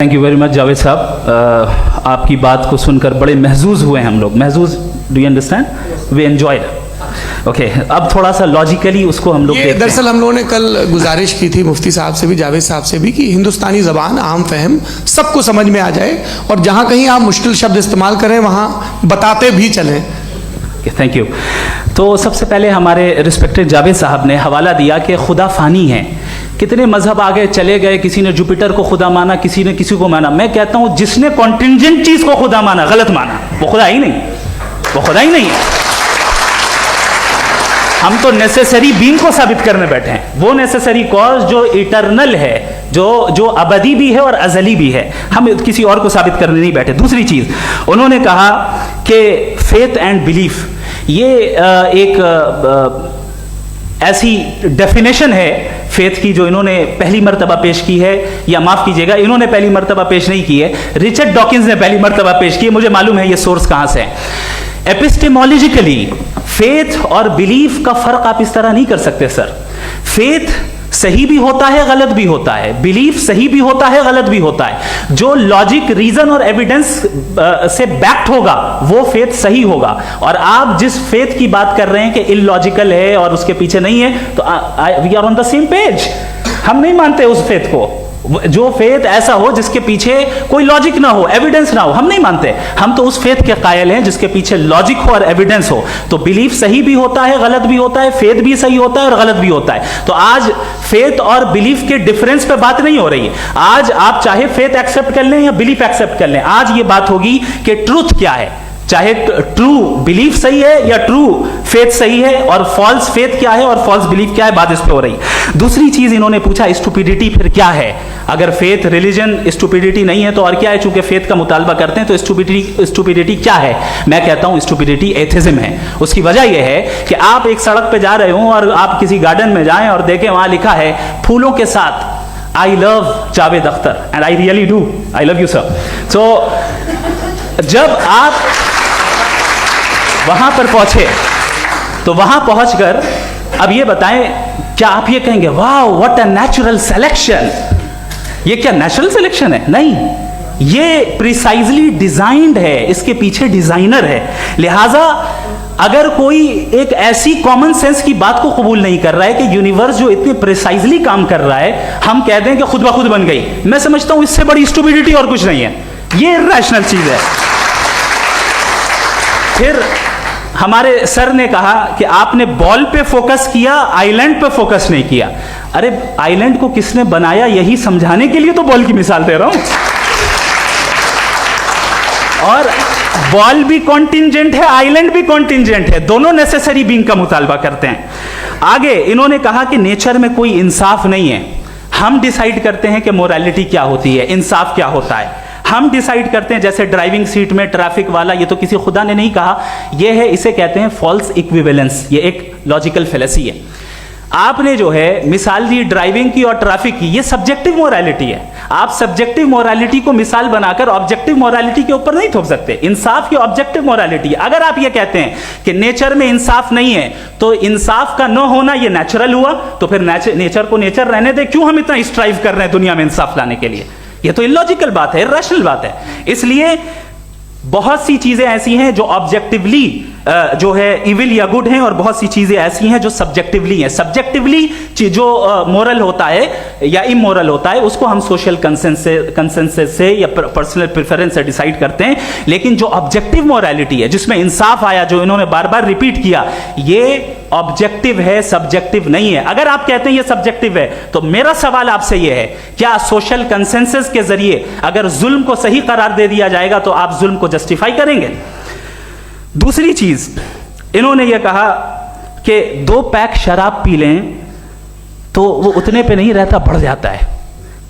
Thank you very much Javed साहब, आपकी बात को सुनकर बड़े महजूज हुए हम लोग। महजूज, do you understand? We enjoyed. Okay, अब थोड़ा सा लॉजिकली उसको हम लोग देखते हैं। दरअसल हम लोगों ने कल गुजारिश की थी मुफ्ती साहब से भी, जावेद साहब से भी, कि हिंदुस्तानी ज़बान आम फहम सबको समझ में आ जाए और जहाँ कहीं आप मुश्किल शब्द इस्तेमाल करें वहाँ बताते भी चलें। Thank you. तो सबसे पहले हमारे रिस्पेक्टेड जावेद साहब ने हवाला दिया कि खुदा फ़ानी है। कितने मजहब आगे चले गए, किसी ने जुपिटर को खुदा माना, किसी ने किसी को माना। मैं कहता हूं जिसने कॉन्टिंजेंट चीज को खुदा माना, गलत माना, वो खुदा ही नहीं, वो खुदा ही नहीं है। हम तो नेसेसरी बीइंग को साबित करने बैठे हैं, वो नेसेसरी कॉज जो इटरनल है, जो अबदी भी है और अजली भी है। हम किसी और को साबित करने नहीं बैठे। दूसरी चीज उन्होंने कहा कि फेथ एंड बिलीफ, ये एक ऐसी डेफिनेशन है फेथ की जो इन्होंने पहली मर्तबा पेश की है, या माफ कीजिएगा इन्होंने पहली मर्तबा पेश नहीं की है, रिचर्ड डॉकिंस ने पहली मर्तबा पेश की है। मुझे मालूम है ये सोर्स कहां से है। एपिस्टेमोलॉजिकली फेथ और बिलीफ का फर्क आप इस तरह नहीं कर सकते सर। फेथ सही भी होता है, गलत भी होता है। बिलीफ सही भी होता है, गलत भी होता है। जो लॉजिक, रीजन और एविडेंस से बैक्ड होगा वो फेथ सही होगा। और आप जिस फेथ की बात कर रहे हैं कि इलॉजिकल है और उसके पीछे नहीं है, तो we are on the same page. हम नहीं मानते उस फेथ को। जो फेथ ऐसा हो जिसके पीछे कोई लॉजिक ना हो, एविडेंस ना हो, हम नहीं मानते। हम तो उस फेथ के कायल हैं जिसके पीछे लॉजिक हो और एविडेंस हो। तो बिलीफ सही भी होता है, गलत भी होता है, फेथ भी सही होता है और गलत भी होता है। तो आज फेथ और बिलीफ के डिफरेंस पे बात नहीं हो रही है। आज आप चाहे फेथ एक्सेप्ट कर लें या बिलीफ एक्सेप्ट कर लें, आज ये बात होगी कि ट्रूथ क्या है। चाहे ट्रू बिलीफ सही है या ट्रू फेथ सही है, और फॉल्स फेथ क्या है और फॉल्स बिलीफ क्या है, बात इस पे हो रही। दूसरी चीज इन्होंने पूछा स्टुपिडिटी फिर क्या है। अगर फेथ रिलीजन स्टुपिडिटी नहीं है तो और क्या है? चूंकि फेथ का मुतालबा करते हैं तो स्टुपिडिटी क्या है? मैं कहता हूं स्टुपिडिटी एथिज्म है। उसकी वजह यह है कि आप एक सड़क पे जा रहे हो और आप किसी गार्डन में जाएं और देखें वहां लिखा है फूलों के साथ I love Javed Akhtar, and I really do, I love you sir. So जब आप वहां पर पहुंचे तो वहां पहुंचकर अब ये बताएं, क्या आप ये कहेंगे वाह व्हाट अ नेचुरल सिलेक्शन? ये क्या नेचुरल सिलेक्शन है? नहीं, ये प्रिसाइजली डिजाइंड है, इसके पीछे डिजाइनर है। लिहाजा अगर कोई एक ऐसी कॉमन सेंस की बात को कबूल नहीं कर रहा है कि यूनिवर्स जो इतने प्रिसाइजली काम कर रहा है, हम कह दें कि खुद ब खुद बन गई, मैं समझता हूं इससे बड़ी स्टुपिडिटी और कुछ नहीं है। ये रैशनल चीज है। फिर हमारे सर ने कहा कि आपने बॉल पे फोकस किया, आइलैंड पे फोकस नहीं किया। अरे आइलैंड को किसने बनाया यही समझाने के लिए तो बॉल की मिसाल दे रहा हूं। और बॉल भी कॉन्टिंजेंट है, आइलैंड भी कॉन्टिंजेंट है, दोनों नेसेसरी बीइंग का मुतालबा करते हैं। आगे इन्होंने कहा कि नेचर में कोई इंसाफ नहीं है। हम डिसाइड करते हैं कि मोरालिटी क्या होती है, इंसाफ क्या होता है। हम डिसाइड करते हैं, जैसे ड्राइविंग सीट में ट्रैफिक वाला, ये तो किसी खुदा ने नहीं कहा, ये है, इसे कहते हैं फॉल्स इक्विवेलेंस। ये एक लॉजिकल फेलेसी है। आपने जो है मिसाल दी ड्राइविंग की और ट्रैफिक की, ये सब्जेक्टिव मोरालिटी है। आप सब्जेक्टिव मोरालिटी को मिसाल बनाकर ऑब्जेक्टिव मोरालिटी के ऊपर नहीं थोप सकते। इंसाफ की ऑब्जेक्टिव मोरालिटी है। अगर आप ये कहते हैं कि नेचर में इंसाफ नहीं है तो इंसाफ का न होना ये नेचुरल हुआ, तो फिर नेचर को नेचर रहने दे, क्यों हम इतना स्ट्राइव कर रहे हैं दुनिया में इंसाफ लाने के लिए? ये तो इलॉजिकल बात है, इरैशनल बात है। इसलिए बहुत सी चीजें ऐसी हैं जो ऑब्जेक्टिवली जो है इविल या गुड हैं, और बहुत सी चीजें ऐसी हैं जो सब्जेक्टिवली हैं। सब्जेक्टिवली जो मोरल होता है या इमोरल होता है उसको हम सोशल कंसेंसस से या पर्सनल प्रेफरेंस से डिसाइड करते हैं। लेकिन जो ऑब्जेक्टिव मोरालिटी है जिसमें इंसाफ आया, जो इन्होंने बार बार रिपीट किया, ये ऑब्जेक्टिव है, सब्जेक्टिव नहीं है। अगर आप कहते हैं ये सब्जेक्टिव है तो मेरा सवाल आपसे ये है, क्या सोशल कंसेंसस के जरिए अगर जुल्म को सही करार दे दिया जाएगा तो आप जुल्म को जस्टिफाई करेंगे? दूसरी चीज इन्होंने ये कहा कि 2 पैक शराब पी लें तो वो उतने पे नहीं रहता, बढ़ जाता है।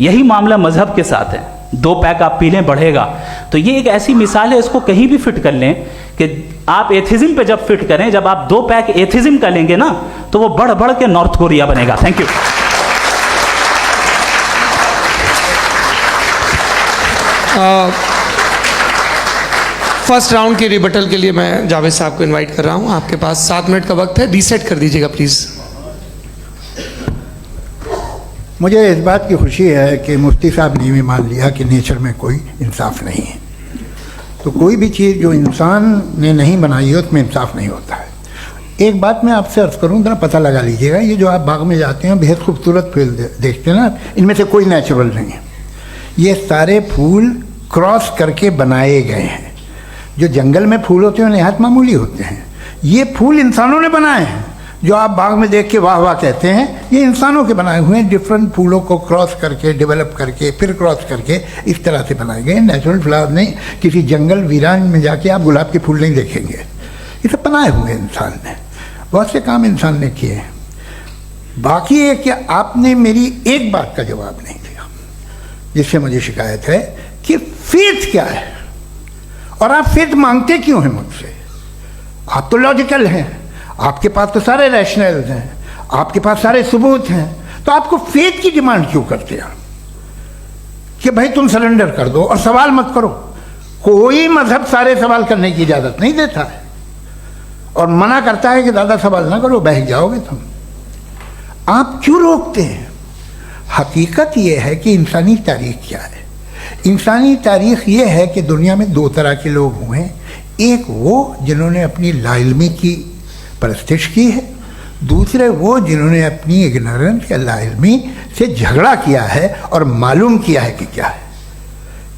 यही मामला मजहब के साथ है। 2 पैक आप पी लें बढ़ेगा। तो ये एक ऐसी मिसाल है, इसको कहीं भी फिट कर लें कि आप एथिज्म पे जब फिट करें, जब आप 2 पैक एथिज्म का लेंगे ना तो वो बढ़ बढ़ के नॉर्थ कोरिया बनेगा। Thank you. फर्स्ट राउंड के रिबटल के लिए मैं जावेद साहब को इनवाइट कर रहा हूं। आपके पास 7 मिनट का वक्त है, रीसेट कर दीजिएगा प्लीज। मुझे इस बात की खुशी है कि मुफ्ती साहब ने भी मान लिया कि नेचर में कोई इंसाफ नहीं है। तो कोई भी चीज़ जो इंसान ने नहीं बनाई है उसमें इंसाफ नहीं होता है। एक बात मैं आपसे अर्ज़ करूँ, ज़रा पता लगा लीजिएगा, ये जो आप बाग में जाते हैं बेहद खूबसूरत फूल देखते हैं ना, इनमें से कोई नेचुरल नहीं है। ये सारे फूल क्रॉस करके बनाए गए हैं। जो जंगल में फूल होते हैं नहायत मामूली होते हैं, ये फूल इंसानों ने बनाए हैं। जो आप बाग में देख के वाह वाह कहते हैं, ये इंसानों के बनाए हुए हैं। डिफरेंट फूलों को क्रॉस करके, डेवलप करके, फिर क्रॉस करके इस तरह से बनाए गए। नेचुरल फ्लावर नहीं। किसी जंगल वीरान में जाके आप गुलाब के फूल नहीं देखेंगे। ये सब बनाए हुए इंसान ने, बहुत से काम इंसान ने किए हैं। बाकी है कि आपने मेरी एक बात का जवाब नहीं दिया, जिससे मुझे शिकायत है कि फेथ क्या है और आप फेथ मांगते क्यों हैं मुझसे। आप तो लॉजिकल हैं, आपके पास तो सारे रैशनल हैं, आपके पास सारे सबूत हैं, तो आपको फेथ की डिमांड क्यों करते हैं कि भाई तुम सरेंडर कर दो और सवाल मत करो। कोई मजहब सारे सवाल करने की इजाज़त नहीं देता है और मना करता है कि ज़्यादा सवाल ना करो, बह जाओगे तुम। आप क्यों रोकते हैं? हकीकत यह है कि इंसानी तारीख क्या है। इंसानी तारीख ये है कि दुनिया में दो तरह के लोग हुए हैं। एक वो जिन्होंने अपनी लाइल्मी की परस्तिश की है, दूसरे वो जिन्होंने अपनी इग्नोरेंस या लाइल्मी से झगड़ा किया है और मालूम किया है कि क्या है।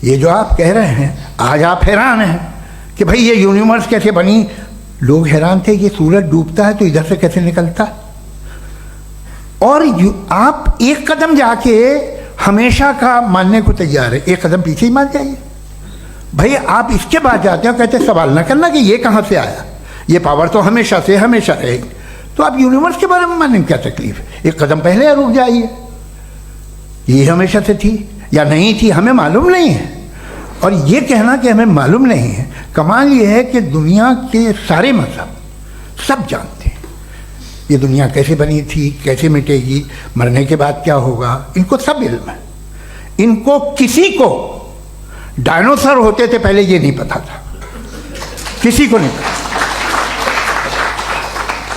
ये जो आप कह रहे हैं, आज आप हैरान हैं कि भाई ये यूनिवर्स कैसे बनी। लोग हैरान थे कि सूरज डूबता है तो इधर से कैसे निकलता। और आप एक कदम जाके हमेशा का मानने को तैयार है, एक कदम पीछे ही मान जाइए। भाई आप इसके बाद जाते हो, कहते सवाल ना करना कि ये कहाँ से आया, ये पावर तो हमेशा से हमेशा रहेगी। तो आप यूनिवर्स के बारे में मानने में क्या तकलीफ है? एक कदम पहले रुक जाइए। ये हमेशा से थी या नहीं थी हमें मालूम नहीं है। और ये कहना कि हमें मालूम नहीं है, कमाल ये है कि दुनिया के सारे मजहब सब जानते हैं ये दुनिया कैसे बनी थी, कैसे मिटेगी, मरने के बाद क्या होगा, इनको सब इल्म है। इनको किसी को डायनासोर होते थे पहले ये नहीं पता था, किसी को नहीं पता।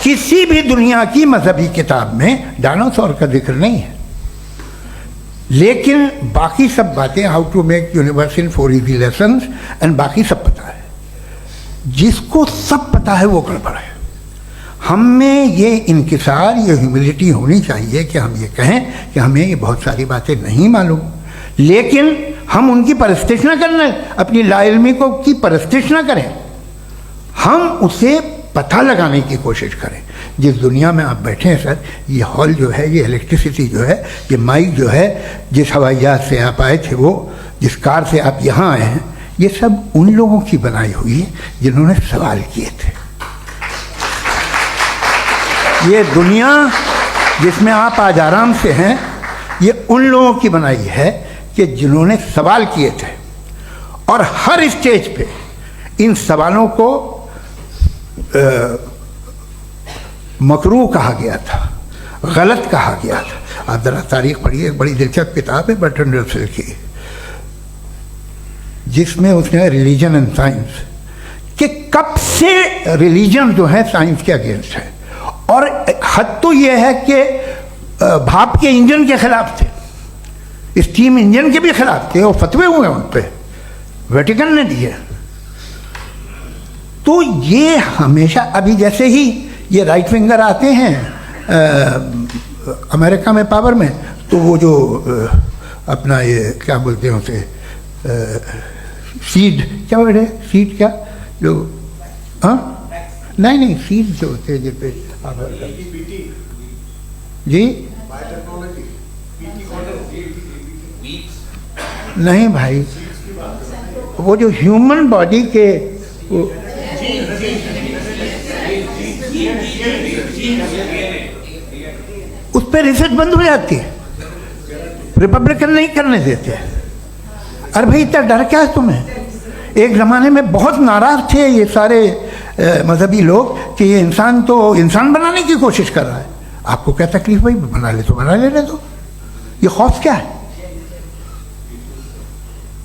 किसी भी दुनिया की मजहबी किताब में डायनासोर का जिक्र नहीं है। लेकिन बाकी सब बातें, how to make universe in 4 easy lessons and बाकी सब पता है। जिसको सब पता है वो गड़बड़ है। हम में ये इंकिसार, ये ह्यूमिलिटी होनी चाहिए कि हम ये कहें कि हमें ये बहुत सारी बातें नहीं मालूम, लेकिन हम उनकी परस्तिश ना करें, अपनी लाइल्मी को की परस्तिश ना करें, हम उसे पता लगाने की कोशिश करें। जिस दुनिया में आप बैठे हैं सर, ये हॉल जो है, ये इलेक्ट्रिसिटी जो है, ये माइक जो है, जिस हवाई जहाज से आप आए थे, वो जिस कार से आप यहाँ आए हैं, ये सब उन लोगों की बनाई हुई है जिन्होंने सवाल किए थे। ये दुनिया जिसमें आप आज आराम से हैं, ये उन लोगों की बनाई है कि जिन्होंने सवाल किए थे। और हर स्टेज पे इन सवालों को मकरूह कहा गया था, गलत कहा गया था। आप जरा तारीख पढ़िए, एक बड़ी दिलचस्प किताब है बर्ट्रैंड रसेल की, जिसमें उसने रिलीजन एंड साइंस कि कब से रिलीजन जो है साइंस के अगेंस्ट है। और हद तो ये है कि भाप के इंजन के खिलाफ थे, स्टीम इंजन के भी खिलाफ थे, और फतवे हुए उन पर, वेटिकन ने दिए। तो ये हमेशा, अभी जैसे ही ये राइट विंगर आते हैं अमेरिका में पावर में, तो वो जो अपना ये क्या बोलते हैं उसे, सीड क्या बोलते हैं, सीड क्या जो, हाँ नहीं सीड जो होते हैं जिस पे जी नहीं भाई, वो जो ह्यूमन बॉडी के वो, उस पर रिसर्च बंद हो जाती है, रिपब्लिकन नहीं करने देते। अरे भाई इतना डर क्या है तुम्हें? एक ज़माने में बहुत नाराज़ थे ये सारे मजहबी लोग कि ये इंसान तो इंसान बनाने की कोशिश कर रहा है। आपको क्या तकलीफ भाई, बना ले तो बना लेने दो, ये खौफ क्या है?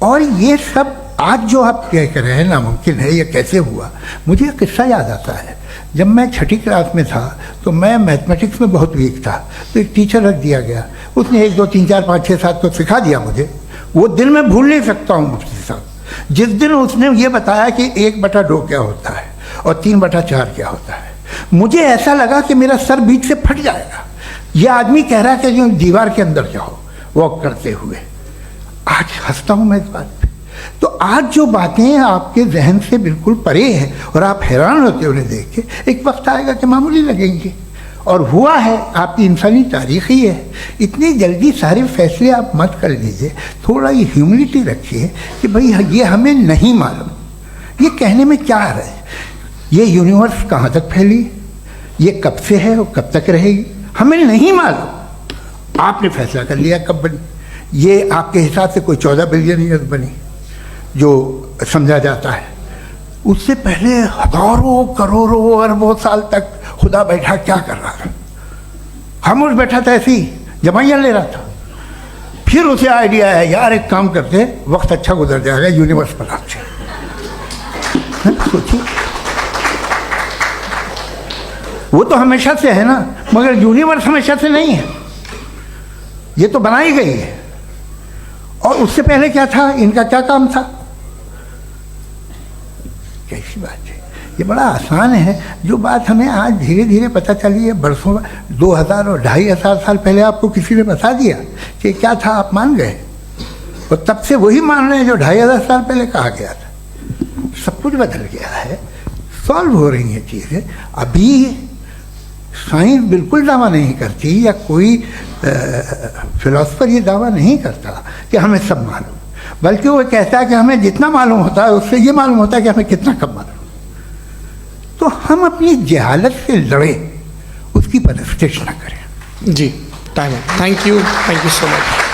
और ये सब आज जो आप कह रहे हैं नामुमकिन है, ये कैसे हुआ? मुझे एक किस्सा याद आता है। जब मैं छठी क्लास में था तो मैं मैथमेटिक्स में बहुत वीक था, तो एक टीचर रख दिया गया, उसने 1 2 3 4 5 6 7 तो सिखा दिया मुझे। वो दिन मैं भूल नहीं सकता हूँ मुफ्ती साहब, जिस दिन उसने ये बताया कि 1/2 क्या होता है और 3/4 क्या होता है, मुझे ऐसा लगा कि मेरा सर बीच से फट जाएगा। ये आदमी कह रहा है कि जो दीवार के अंदर जाओ वॉक करते हुए। आज हंसता हूँ मैं इस बात पे। तो आज जो बातें आपके जहन से बिल्कुल परे हैं और आप हैरान होते हो उन्हें देख के, एक वक्त आएगा कि मामूली लगेंगे, और हुआ है। आपकी इंसानी तारीख ही है। इतनी जल्दी सारे फैसले आप मत कर लीजिए, थोड़ा ये ह्यूमिलिटी रखिए कि भाई ये हमें नहीं मालूम। ये कहने में क्या आ रहा है? ये यूनिवर्स कहाँ तक फैली, ये कब से है और कब तक रहेगी, हमें नहीं मालूम। आपने फैसला कर लिया कब बनी। ये आपके हिसाब से कोई 14 बिलियन ईयर बनी जो समझा जाता है। उससे पहले हजारों करोड़ों अरबों साल तक खुदा बैठा क्या कर रहा था? खामोश बैठा था, ऐसी जमाइयाँ ले रहा था। फिर उसे आइडिया है, यार एक काम करते, वक्त अच्छा गुजर जाएगा, यूनिवर्स बनाते। सोचिए, वो तो हमेशा से है ना, मगर यूनिवर्स हमेशा से नहीं है, ये तो बनाई गई है। और उससे पहले क्या था, इनका क्या काम था? कैसी बात है, ये बड़ा आसान है। जो बात हमें आज धीरे धीरे पता चली है, बरसों 2000 और 2500 साल पहले आपको किसी ने बता दिया कि क्या था, आप मान गए, और तब से वही मान रहे हैं जो 2500 साल पहले कहा गया था। सब कुछ बदल गया है, सॉल्व हो रही हैं चीज़ें। अभी साइंस बिल्कुल दावा नहीं करती, या कोई फिलोसफर ये दावा नहीं करता कि हमें सब मालूम, बल्कि वो कहता है कि हमें जितना मालूम होता है उससे ये मालूम होता है कि हमें कितना कम मालूम। तो हम अपनी जहालत से लड़े, उसकी परस्तिश न करें। जी, टाइम है। Thank you so much.